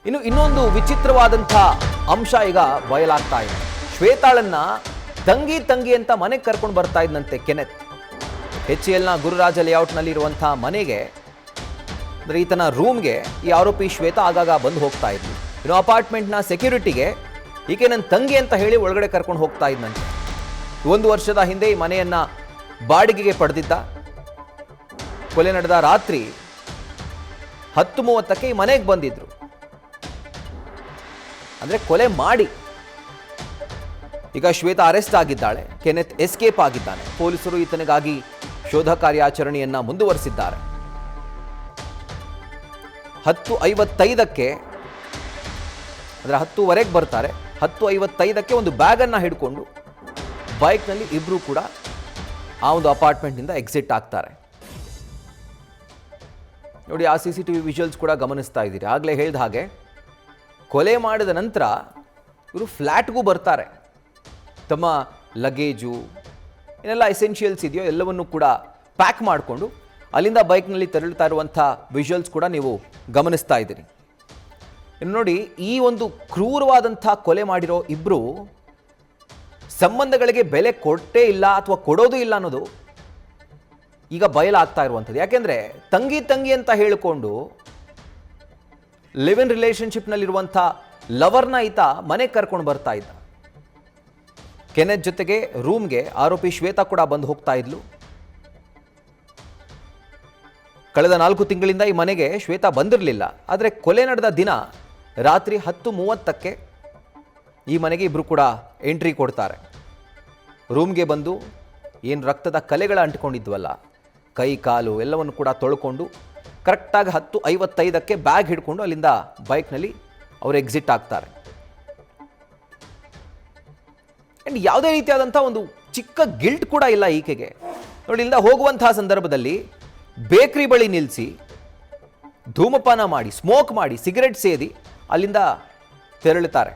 ಇನ್ನೊಂದು ವಿಚಿತ್ರವಾದಂಥ ಅಂಶ ಈಗ ಬಯಲಾಗ್ತಾ ಇದೆ. ಶ್ವೇತಾಳನ್ನ ತಂಗಿ ಅಂತ ಮನೆಗೆ ಕರ್ಕೊಂಡು ಬರ್ತಾ ಇದ್ದಂತೆ ಕೆನೆತ್. HCLನ ಗುರುರಾಜ ಲೇಔಟ್ನಲ್ಲಿ ಇರುವಂತಹ ಮನೆಗೆ, ಅಂದರೆ ಈತನ ರೂಮ್ಗೆ ಈ ಆರೋಪಿ ಶ್ವೇತಾ ಆಗಾಗ ಬಂದು ಹೋಗ್ತಾ ಇದ್ಲು. ಅಪಾರ್ಟ್ಮೆಂಟ್ನ ಸೆಕ್ಯೂರಿಟಿಗೆ ಈಕೆ ನನ್ನ ತಂಗಿ ಅಂತ ಹೇಳಿ ಒಳಗಡೆ ಕರ್ಕೊಂಡು ಹೋಗ್ತಾ ಇದ್ದಂತೆ. 1 ವರ್ಷದ ಹಿಂದೆ ಈ ಮನೆಯನ್ನ ಬಾಡಿಗೆಗೆ ಪಡೆದಿದ್ದ. ಕೊಲೆ ನಡೆದ ರಾತ್ರಿ 10:30ಕ್ಕೆ ಈ ಮನೆಗೆ ಬಂದಿದ್ರು. ಅಂದ್ರೆ ಕೊಲೆ ಮಾಡಿ ಈಗ ಶ್ವೇತಾ ಅರೆಸ್ಟ್ ಆಗಿದ್ದಾಳೆ. ಕೆನೆತ್ ಎಸ್ಕೇಪ್ ಆಗಿದ್ದಾನೆ. ಪೊಲೀಸರು ಈತನಿಗಾಗಿ ಶೋಧ ಕಾರ್ಯಾಚರಣೆಯನ್ನ ಮುಂದುವರಿಸಿದ್ದಾರೆ. 10:55ಕ್ಕೆ ಅಂದ್ರೆ 10:15ಕ್ಕೆ ಬರ್ತಾರೆ. 10:55ಕ್ಕೆ ಒಂದು ಬ್ಯಾಗ್ ಅನ್ನ ಹಿಡ್ಕೊಂಡು ಬೈಕ್ನಲ್ಲಿ ಇಬ್ರು ಕೂಡ ಆ ಒಂದು ಅಪಾರ್ಟ್ಮೆಂಟ್ನಿಂದ ಎಕ್ಸಿಟ್ ಆಗ್ತಾರೆ. ನೋಡಿ, ಆ CCTV ವಿಜುವಲ್ಸ್ ಕೂಡ ಗಮನಿಸ್ತಾ ಇದ್ದೀರಿ. ಆಗಲೇ ಹೇಳಿದ ಹಾಗೆ ಕೊಲೆ ಮಾಡಿದ ನಂತರ ಇವರು ಫ್ಲ್ಯಾಟ್ಗೂ ಬರ್ತಾರೆ. ತಮ್ಮ ಲಗೇಜು ಏನೆಲ್ಲ ಎಸೆನ್ಷಿಯಲ್ಸ್ ಇದೆಯೋ ಎಲ್ಲವನ್ನು ಕೂಡ ಪ್ಯಾಕ್ ಮಾಡಿಕೊಂಡು ಅಲ್ಲಿಂದ ಬೈಕ್ನಲ್ಲಿ ತೆರಳುತ್ತಾ ಇರುವಂಥ ವಿಜುವಲ್ಸ್ ಕೂಡ ನೀವು ಗಮನಿಸ್ತಾ ಇದ್ದೀರಿ. ಇನ್ನು ನೋಡಿ, ಈ ಒಂದು ಕ್ರೂರವಾದಂಥ ಕೊಲೆ ಮಾಡಿರೋ ಇಬ್ಬರು ಸಂಬಂಧಗಳಿಗೆ ಬೆಲೆ ಕೊಟ್ಟೇ ಇಲ್ಲ ಅಥವಾ ಕೊಡೋದು ಇಲ್ಲ ಅನ್ನೋದು ಈಗ ಬಯಲಾಗ್ತಾ ಇರುವಂಥದ್ದು. ಯಾಕೆಂದರೆ ತಂಗಿ ಅಂತ ಹೇಳಿಕೊಂಡು ಲಿವ್ ಇನ್ ರಿಲೇಷನ್ಶಿಪ್ನಲ್ಲಿರುವಂಥ ಲವರ್ನ ಈತ ಮನೆಗೆ ಕರ್ಕೊಂಡು ಬರ್ತಾ ಇದ್ದ. ಕೆನೆತ್ ಜೊತೆಗೆ ರೂಮ್ಗೆ ಆರೋಪಿ ಶ್ವೇತಾ ಕೂಡ ಬಂದು ಹೋಗ್ತಾ ಇದ್ಲು. ಕಳೆದ 4 ತಿಂಗಳಿಂದ ಈ ಮನೆಗೆ ಶ್ವೇತಾ ಬಂದಿರಲಿಲ್ಲ. ಆದರೆ ಕೊಲೆ ನಡೆದ ದಿನ ರಾತ್ರಿ 10:30ಕ್ಕೆ ಈ ಮನೆಗೆ ಇಬ್ಬರು ಕೂಡ ಎಂಟ್ರಿ ಕೊಡ್ತಾರೆ. ರೂಮ್ಗೆ ಬಂದು ಏನು ರಕ್ತದ ಕಲೆಗಳ ಅಂಟಿಕೊಂಡಿದ್ವಲ್ಲ, ಕೈ ಕಾಲು ಎಲ್ಲವನ್ನು ಕೂಡ ತೊಳ್ಕೊಂಡು ಕರೆಕ್ಟಾಗಿ 10:55ಕ್ಕೆ ಬ್ಯಾಗ್ ಹಿಡ್ಕೊಂಡು ಅಲ್ಲಿಂದ ಬೈಕ್ನಲ್ಲಿ ಅವರು ಎಕ್ಸಿಟ್ ಆಗ್ತಾರೆ. ಆ್ಯಂಡ್ ಯಾವುದೇ ರೀತಿಯಾದಂಥ ಒಂದು ಚಿಕ್ಕ ಗಿಲ್ಟ್ ಕೂಡ ಇಲ್ಲ ಈಕೆಗೆ. ನೋಡಿ, ಇಲ್ಲಿಂದ ಹೋಗುವಂತಹ ಸಂದರ್ಭದಲ್ಲಿ ಬೇಕ್ರಿ ಬಳಿ ನಿಲ್ಲಿಸಿ ಧೂಮಪಾನ ಮಾಡಿ, ಸ್ಮೋಕ್ ಮಾಡಿ, ಸಿಗರೆಟ್ ಸೇದಿ ಅಲ್ಲಿಂದ ತೆರಳುತ್ತಾರೆ.